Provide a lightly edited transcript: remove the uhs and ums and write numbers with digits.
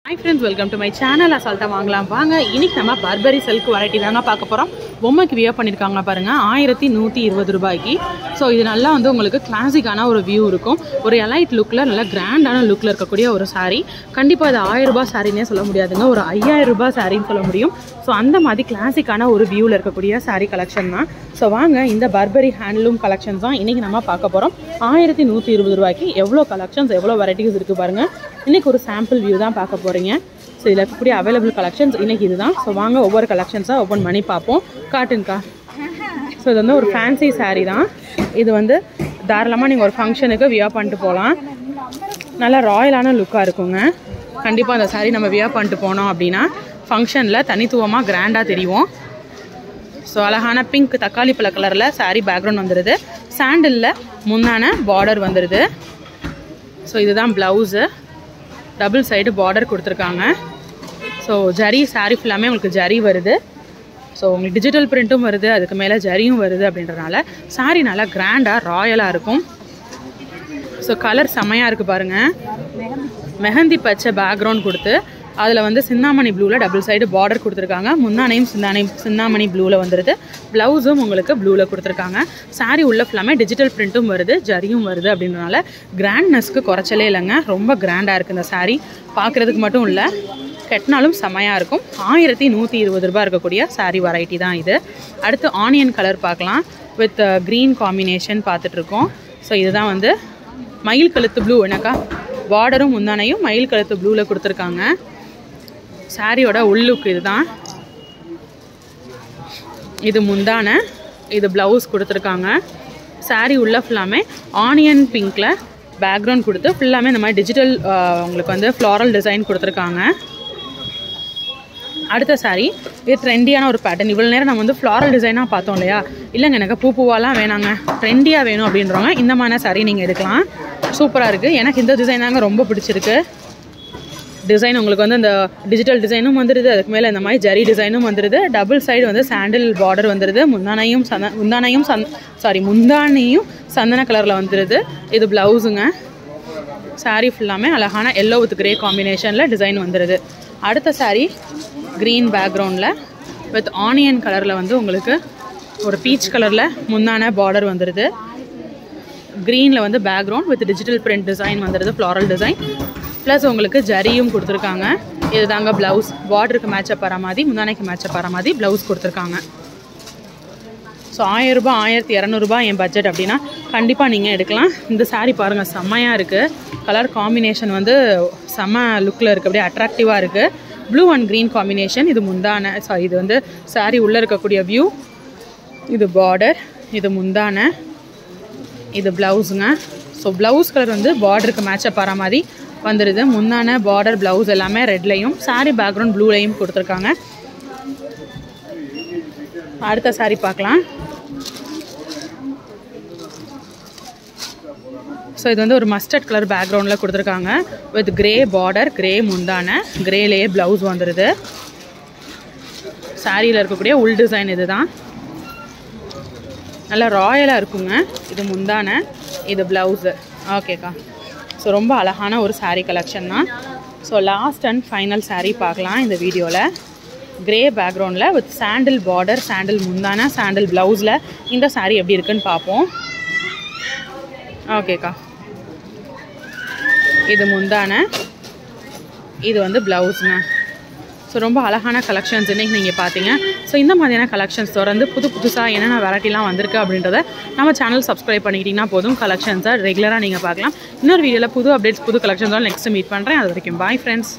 Hi friends, welcome to my channel. அசால்ட்டா வாங்கலாம் வாங்க. இன்னைக்கு நம்ம பர்பரி silk variety தாங்க பார்க்க போறோம். பொம்மைக்கு வியர் பண்ணிருக்காங்க பாருங்க 1120 ரூபாய்க்கு. சோ இது நல்லா வந்து உங்களுக்கு கிளாசிக்கான ஒரு வியூ இருக்கும். ஒரு எலைட் லுக்ல நல்ல கிராண்டான லுக்ல இருக்கக்கூடிய ஒரு saree. கண்டிப்பா இது 1000 ரூபாய் சாரினே சொல்ல முடியாதுங்க. ஒரு 5000 ரூபாய் சாரின்னு சொல்ல முடியும். சோ அந்த மாதிரி கிளாசிக்கான ஒரு வியூல இருக்கக்கூடிய saree கலெக்ஷன் தான். சோ வாங்க இந்த பர்பரி ஹேண்ட்லூம் கலெக்ஷன்ஸ் தான் இன்னைக்கு நம்ம பார்க்க போறோம். 1120 ரூபாய்க்கு எவ்வளவு கலெக்ஷன்ஸ் எவ்வளவு வெரைட்டிஸ் இருக்கு பாருங்க. இன்னைக்கு ஒரு சாம்பிள் வியூ தான் பார்க்க போறீங்க. ஸோ இதில் இருக்கக்கூடிய அவைலபிள் கலெக்ஷன்ஸ் இன்றைக்கி இதுதான். ஸோ வாங்க ஒவ்வொரு கலெக்ஷன்ஸாக ஓப்பன் பண்ணி பார்ப்போம். காட்டுங்கக்கா. ஸோ இது வந்து ஒரு ஃபேன்சி சாரீ தான். இது வந்து தாராளமாக நீங்கள் ஒரு ஃபங்க்ஷனுக்கு வியர் பண்ணிட்டு போகலாம். நல்லா ராயலான லுக்காக இருக்குங்க. கண்டிப்பாக அந்த சாரீ நம்ம வியர் பண்ணிட்டு போனோம் அப்படின்னா ஃபங்க்ஷனில் தனித்துவமாக கிராண்டாக தெரியும். ஸோ அழகான பிங்க் தக்காளி பழ கலரில் சாரீ பேக்ரவுண்ட் வந்துடுது. சாண்டிலில் முன்னான பார்டர் வந்துடுது. ஸோ இதுதான் ப்ளவுஸு. டபுள் சைடு பார்டர் கொடுத்துருக்காங்க. ஸோ ஜரி சாரீ ஃபுல்லாமே உங்களுக்கு ஜரி வருது. ஸோ உங்களுக்கு டிஜிட்டல் பிரிண்ட்டும் வருது, அதுக்கு மேலே ஜரியும் வருது. அப்படின்றனால சாரீ நல்லா கிராண்டாக ராயலாக இருக்கும். ஸோ கலர் செம்மையாக இருக்குது பாருங்கள். மெஹந்தி பச்சை பேக்ரவுண்ட் கொடுத்து அதில் வந்து சிந்தாமணி ப்ளூவில் டபுள் சைடு பார்டர் கொடுத்துருக்காங்க. முந்தானையும் சிந்தாமணி ப்ளூவில் வந்துடுது. ப்ளவுஸும் உங்களுக்கு ப்ளூவில் கொடுத்துருக்காங்க. சாரீ உள்ள ஃபுல்லாமே டிஜிட்டல் பிரிண்ட்டும் வருது, ஜரியும் வருது. அப்படின்றனால கிராண்ட்னஸ்க்கு குறைச்சலே இல்லைங்க. ரொம்ப கிராண்டாக இருக்குது இந்த சாரீ. பார்க்குறதுக்கு மட்டும் இல்லை, கெட்டினாலும் செம்மையாக இருக்கும். 1120 ரூபாய் இருக்கக்கூடிய சாரீ வெரைட்டி தான் இது. அடுத்து ஆனியன் கலர் பார்க்கலாம். வித் க்ரீன் காம்பினேஷன் பார்த்துட்ருக்கோம். ஸோ இதுதான் வந்து மயில் கழுத்து ப்ளூ. என்னக்கா பார்டரும் முந்தானையும் மயில் கழுத்து ப்ளூவில் கொடுத்துருக்காங்க. சாரியோட உள்ளுக்கு இதுதான். இது முந்தான, இது ப்ளவுஸ் கொடுத்துருக்காங்க. சாரீ உள்ள ஃபுல்லாமே ஆனியன் பிங்க்கில் பேக்ரவுண்ட் கொடுத்து ஃபுல்லாமே இந்த மாதிரி டிஜிட்டல் உங்களுக்கு வந்து ஃப்ளாரல் டிசைன் கொடுத்துருக்காங்க. அடுத்த சாரீ இது ட்ரெண்டியான ஒரு பேட்டர்ன். இவ்வளோ நேரம் நம்ம வந்து ஃப்ளாரல் டிசைனாக பார்த்தோம் இல்லையா? இல்லைங்க, எனக்கு பூவாலாம் வேணாங்க, ட்ரெண்டியாக வேணும் அப்படின்றவங்க இந்த மாதிரி சாரீ நீங்கள் எடுக்கலாம். சூப்பராக இருக்குது. எனக்கு இந்த டிசைன் தாங்க ரொம்ப பிடிச்சிருக்கு. டிசைன் உங்களுக்கு வந்து இந்த டிஜிட்டல் டிசைனும் வந்துடுது, அதுக்கு மேலே இந்த மாதிரி ஜரி டிசைனும் வந்துடுது. டபுள் சைடு வந்து சாண்டில் பார்டர் வந்துடுது. முந்தானையும் சந்தன கலரில் வந்துடுது. இது ப்ளவுஸுங்க. சாரீ ஃபுல்லாமே அழகான எல்லோ வித் கிரே காம்பினேஷனில் டிசைன் வந்துடுது. அடுத்த சாரீ க்ரீன் பேக்ரவுண்டில் வித் ஆனியன் கலரில் வந்து உங்களுக்கு ஒரு பீச் கலரில் முந்தான பார்டர் வந்துடுது. க்ரீனில் வந்து background with digital print design வந்துடுது, ஃப்ளாரல் டிசைன். ப்ளஸ் உங்களுக்கு ஜரியும் கொடுத்துருக்காங்க. இது தாங்க ப்ளவுஸ். பார்டருக்கு மேட்சப் வர மாதிரி, முந்தானைக்கு மேட்சப் வர மாதிரி ப்ளவுஸ் கொடுத்துருக்காங்க. ஸோ 1000 ரூபாய் 1200 ரூபாய் என் பட்ஜெட் அப்படின்னா கண்டிப்பாக நீங்கள் எடுக்கலாம். இந்த சாரீ பாருங்கள், செம்மையாக இருக்குது. கலர் காம்பினேஷன் வந்து செம்ம லுக்கில் இருக்குது, அப்படியே அட்ராக்டிவாக இருக்குது. Blue and green combination. இது முந்தான, இது வந்து சாரீ உள்ளே இருக்கக்கூடிய வியூ. இது பார்டர், இது முந்தான, இது ப்ளவுஸுங்க. ஸோ ப்ளவுஸ் கலர் வந்து பார்டருக்கு மேட்சப் வர மாதிரி வந்துடுது. முந்தான பார்டர் ப்ளவுஸ் எல்லாமே ரெட்லையும், சாரீ பேக்ரவுண்ட் ப்ளூலையும் கொடுத்துருக்காங்க. அடுத்த சாரீ பார்க்கலாம். ஸோ இது வந்து ஒரு மஸ்டர்ட் கலர் பேக்ரவுண்டில் கொடுத்துருக்காங்க. வித் கிரே பார்டர், கிரே முந்தான, கிரேலேயே ப்ளவுஸ் வந்துடுது. சாரியில் இருக்கக்கூடிய உள் டிசைன் இது தான். நல்லா ராயலாக இருக்குங்க. இது முந்தான, இது ப்ளவுஸு. ஓகேக்கா. ஸோ ரொம்ப அழகான ஒரு சாரீ கலெக்ஷன் தான். So last and final sari பார்க்கலாம் இந்த வீடியோவில். கிரே பேக்ரவுண்டில் வித் சாண்டில் பார்டர், சாண்டில் முந்தான, சாண்டில் ப்ளவுஸில் இந்த சாரீ எப்படி இருக்குன்னு பார்ப்போம். ஓகேக்கா. இது முந்தான, இது வந்து ப்ளவுஸுங்க. ஸோ ரொம்ப அழகான கலெக்ஷன்ஸ் இன்றைக்கி நீங்கள் பார்த்தீங்க. ஸோ இந்த மாதிரியான கலெக்ஷன்ஸ் தொடர்ந்து புதுசாக என்னென்ன வெரைட்டிலாம் வந்திருக்கு அப்படின்றத நம்ம சேனல் சப்ஸ்கிரைப் பண்ணிக்கிட்டிங்கன்னா போதும். கலெக்ஷன்ஸை ரெகுலராக நீங்கள் பார்க்கலாம். இன்னொரு வீடியோவில் புது அப்டேட்ஸ், புது கலெக்ஷன்ஸோட நெக்ஸ்ட் மீட் பண்ணுறேன். அது வரைக்கும் பாய் ஃப்ரெண்ட்ஸ்.